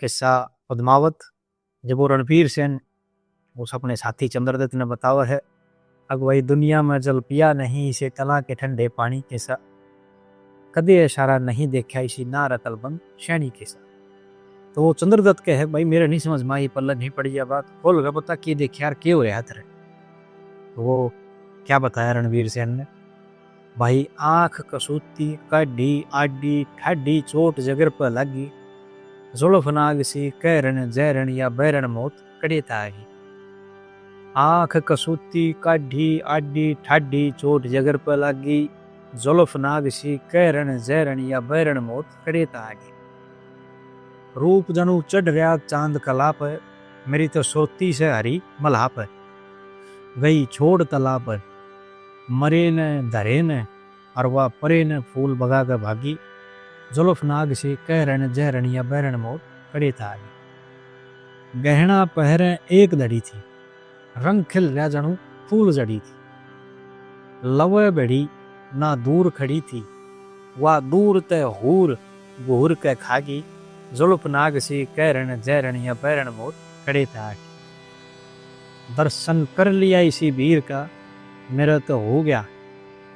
किस्सा पद्मावत, जब वो रणवीर सेन उस अपने साथी चंद्रदत्त ने बतावा है, अगवाई दुनिया में जल पिया नहीं इसे कला के ठंडे पानी के सा, कदे इशारा नहीं देखा इसी ना रतल बंद शैनी के सा। तो वो चंद्रदत्त के है, भाई मेरे नहीं समझ में आई, पल्ला नहीं पड़ी यह बात, खोल गया बता कि देख यार क्यों हो रहा तेरे। तो वो क्या बताया रणवीर सेन ने, भाई आंख कसूती काढ़ी आडी ठाडी चोट जगर पर लगी, जुल्फ नाग सी कहरन जहरन या बैरन मौत कड़े तागी। आंख कसूती काढ़ी आडी ठाडी चोट जगर पर लगी, जुल्फ नाग सी कहरन जहरन या बैरन मौत कड़े तागी। रूप जनू चढ़ रहा चांद कला पर, मेरी तो सोती से हरी मल्हा पर, गई छोड़ तला पर, मरे न धरे न और वह परे न फूल बगा कर भागी, जुल्फ नाग से कहरन जहरन या बैरन मौत कड़े तागी। गहना पहरे एक दड़ी थी, रंग खिल रहा जनू फूल जड़ी थी, लवे बड़ी ना दूर खड़ी थी, वह दूर ते हूर घूर के खागी, जुल्फ नाग सी कहरन जहरन या बैरन मौत कड़े तागी। दर्शन कर लिया इसी वीर का, मेरा तो हो गया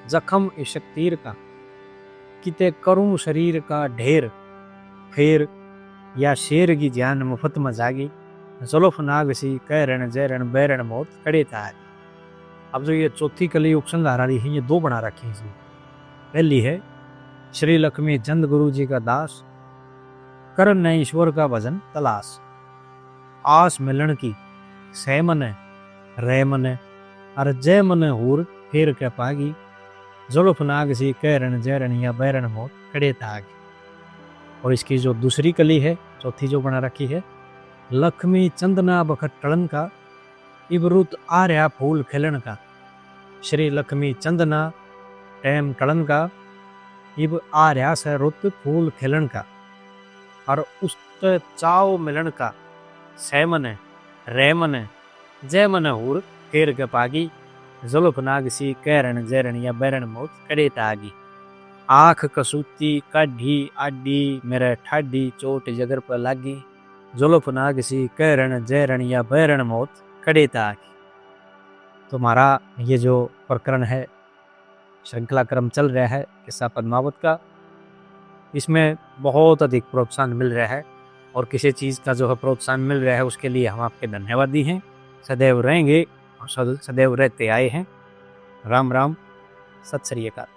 जख्म इश्क तीर का, किते करूं शरीर का ढेर, फेर या शेर की जान मुफ्त में जागी, जुल्फ नाग सी कहरन जहरन बैरन मौत कड़े तागी। अब जो ये चौथी कली उपसंहार रही है, ये दो बना रखी है। पहली है श्री लक्ष्मी चंद गुरु जी का दास, करन न ईश्वर का भजन तलाश, आस मिलन की सह मन रे मन और जय मन हूर फेर के पागी, जुल्फ नाग सी कहरन जहरन या बैरन मौत कड़े तागी। और इसकी जो दूसरी कली है, चौथी जो बना रखी है, लक्ष्मी चंदना बखत टलन का, इबरुत आ रहा फूल खिलन का। श्री लक्ष्मी चंदना टैम टलन का, इब आ रहा से रुत फूल खिलन का, और उस चाव मिलन का, सह मन रे मन जय मन हूर फेर के पागी, जुल्फ नाग सी कहरन जहरन या बैरन मौत कड़े तागी। आंख कसूती काढ़ी आडी मेरे ठाडी चोट जगर पर लागी, जुल्फ नाग सी कहरन जहरन या बैरन मौत कड़े तागी। तो हमारा ये जो प्रकरण है, श्रृंखला क्रम चल रहा है किस्सा पद्मावत का, इसमें बहुत अधिक प्रोत्साहन मिल रहा है, और किसी चीज़ का जो है प्रोत्साहन मिल रहा है उसके लिए हम आपके धन्यवादी हैं, सदैव रहेंगे और सदैव रहते आए हैं। राम राम, सत श्री अकाल।